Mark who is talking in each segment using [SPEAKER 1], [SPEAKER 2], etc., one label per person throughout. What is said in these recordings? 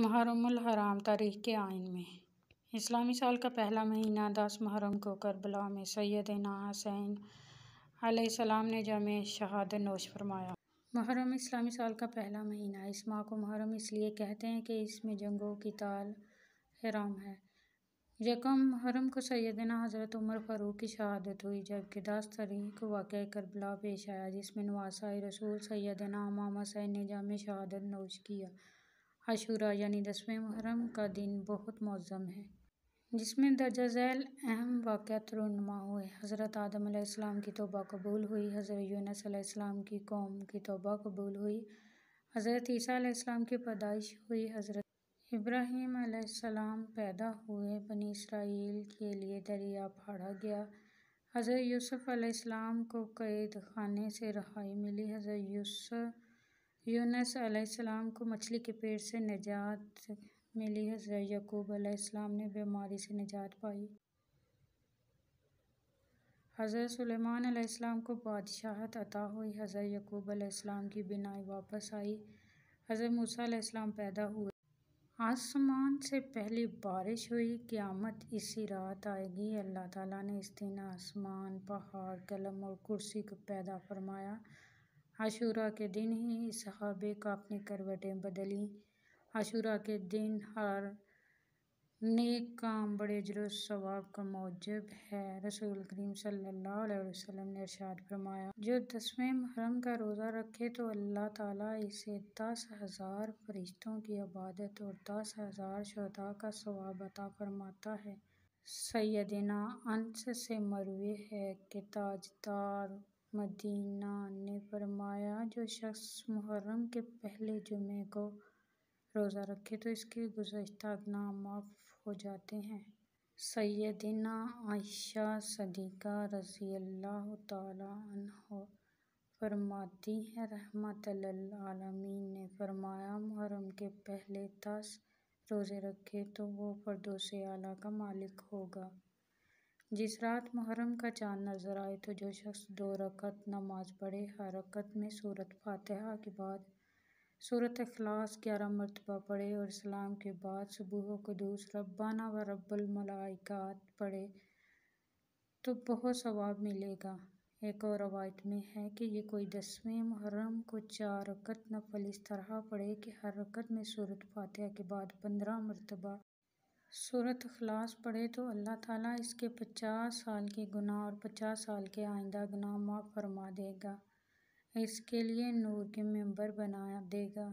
[SPEAKER 1] محرم الحرام تاریخ کے آئین میں اسلامی سال کا پہلا مہینہ 10 محرم کو کربلا میں سیدنا حسین علیہ السلام نے جامِ شہادت نوش فرمایا۔ محرم اسلامی سال کا پہلا مہینہ۔ اس ماہ کو محرم اس لیے کہتے ہیں کہ اس میں جنگوں کی تال حرام ہے۔ یکم محرم کو سیدنا حضرت عمر فاروق کی شہادت ہوئی، جبکہ 10 تاریخ کو واقعہ کربلا پیش آیا جس میں نواسۂ رسول سیدنا امام حسین نے جامِ شہادت نوش کیا۔ عاشوراء یعنی 10ویں محرم کا دن بہت معظم ہے، جس میں درجہ ذیل اہم واقعات رونما ہوئے۔ حضرت آدم علیہ السلام کی توبہ قبول ہوئی، حضرت یونس علیہ السلام کی قوم کی توبہ قبول ہوئی، حضرت عیسیٰ علیہ السلام کی پیدائش ہوئی، حضرت ابراہیم علیہ السلام پیدا ہوئے، بنی اسرائیل کے لیے دریا پھاڑا گیا، حضرت یوسف علیہ السلام کو قید خانے سے رہائی ملی، حضرت یونس علیہ السلام کو مچھلی کے پیٹ سے نجات ملی، حضرت یعقوب علیہ السلام نے بیماری سے نجات پائی، حضرت سلیمان علیہ السلام کو بادشاہت عطا ہوئی، حضرت یعقوب علیہ السلام کی بینائی واپس آئی، حضرت موسیٰ علیہ السلام پیدا ہوئے، آسمان سے پہلی بارش ہوئی، قیامت اسی رات آئے گی، اللہ تعالیٰ نے اس دن آسمان، پہاڑ، قلم اور کرسی کو پیدا فرمایا۔ عاشوراء کے دن ہی صحابہ کا اپنی کروٹیں بدلیں۔ عاشوراء کے دن ہر نیک کام بڑے اجر و ثواب کا موجب ہے۔ رسول کریم صلی اللہ علیہ وسلم نے ارشاد فرمایا، جو 10ویں محرم کا روزہ رکھے تو اللہ تعالیٰ اسے 10,000 فرشتوں کی عبادت اور 10,000 شہداء کا ثواب عطا فرماتا ہے۔ سیدنا انس سے مروی ہے کہ تاجدار مدینہ نے فرمایا، جو شخص محرم کے پہلے جمعے کو روزہ رکھے تو اس کے گزشتہ گناہ معاف ہو جاتے ہیں۔ سیدنا عائشہ صدیقہ رضی اللہ تعالیٰ عنہا فرماتی ہیں، رحمت للعالمین نے فرمایا، محرم کے پہلے 10 روزے رکھے تو وہ فردوس اعلیٰ کا مالک ہوگا۔ جس رات محرم کا چاند نظر آئے تو جو شخص 2 رکعت نماز پڑھے، ہر رکعت میں سورۃ فاتحہ کے بعد سورۃ اخلاص 11 مرتبہ پڑھے اور سلام کے بعد سبوح و قدوس ربنا و رب الملائکۃ پڑھے تو بہت ثواب ملے گا۔ ایک اور روایت میں ہے کہ یہ کوئی 10ویں محرم کو 4 رکعت نفل اس طرح پڑھے کہ ہر رکعت میں سورۃ فاتحہ کے بعد 15 مرتبہ سورۃ اخلاص پڑھے تو اللہ تعالیٰ اس کے 50 سال کے گناہ اور 50 سال کے آئندہ گناہ معاف فرما دے گا، اس کے لیے نور کے ممبر بنا دے گا۔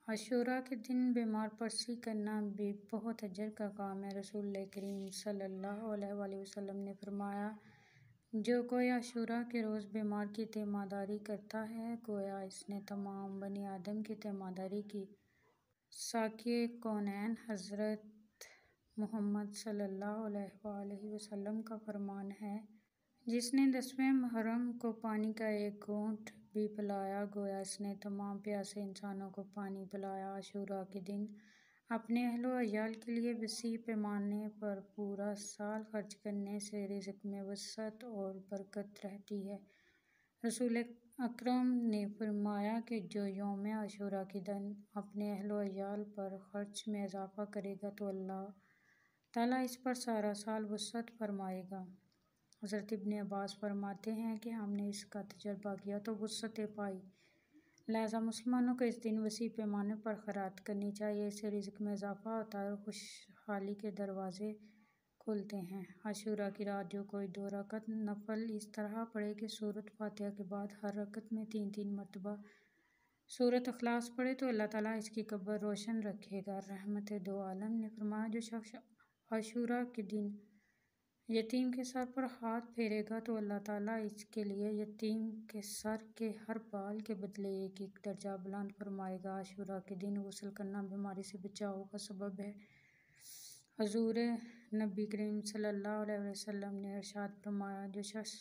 [SPEAKER 1] عاشوراء کے دن بیمار پرسی کرنا بھی بہت اجر کا کام ہے۔ رسول کریم صلی اللہ علیہ وآلہ وسلم نے فرمایا، جو کوئی عاشوراء کے روز بیمار کی تیمارداری کرتا ہے گویا اس نے تمام بنی آدم کی تیمارداری کی۔ ساقی کونین حضرت محمد صلی اللہ علیہ وآلہ وسلم کا فرمان ہے، جس نے 10ویں محرم کو پانی کا ایک گھونٹ بھی پلایا گویا اس نے تمام پیاسے انسانوں کو پانی پلایا۔ عاشوراء کے دن اپنے اہل و عیال کے لیے وسیع پیمانے پر پورا سال خرچ کرنے سے رزق میں وسعت اور برکت رہتی ہے۔ رسول اکرم نے فرمایا کہ جو یوم عاشوراء کے دن اپنے اہل و عیال پر خرچ میں اضافہ کرے گا تو اللہ تعالیٰ اس پر سارا سال وسعت فرمائے گا۔ حضرت ابن عباس فرماتے ہیں کہ ہم نے اس کا تجربہ کیا تو وسعتیں پائی، لہٰذا مسلمانوں کو اس دن وسیع پیمانے پر خیرات کرنی چاہیے، اس سے رزق میں اضافہ ہوتا ہے اور خوشحالی کے دروازے کھلتے ہیں۔ عاشوراء کی رات جو کوئی 2 رکعت نفل اس طرح پڑھے کہ سورۃ فاتحہ کے بعد ہر رکعت میں 3 مرتبہ سورۃ اخلاص پڑھے تو اللہ تعالیٰ اس کی قبر روشن رکھے گا۔ رحمت دو عالم نے فرمایا، جو شخص عاشوراء کے دن یتیم کے سر پر ہاتھ پھیرے گا تو اللہ تعالیٰ اس کے لیے یتیم کے سر کے ہر بال کے بدلے 1 درجہ بلند فرمائے گا۔ عاشوراء کے دن غسل کرنا بیماری سے بچاؤ کا سبب ہے۔ حضور نبی کریم صلی اللہ علیہ وسلم نے ارشاد فرمایا، جو شخص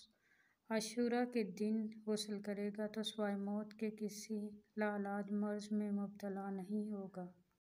[SPEAKER 1] عاشوراء کے دن غسل کرے گا تو سوائے موت کے کسی لاعلاج مرض میں مبتلا نہیں ہوگا۔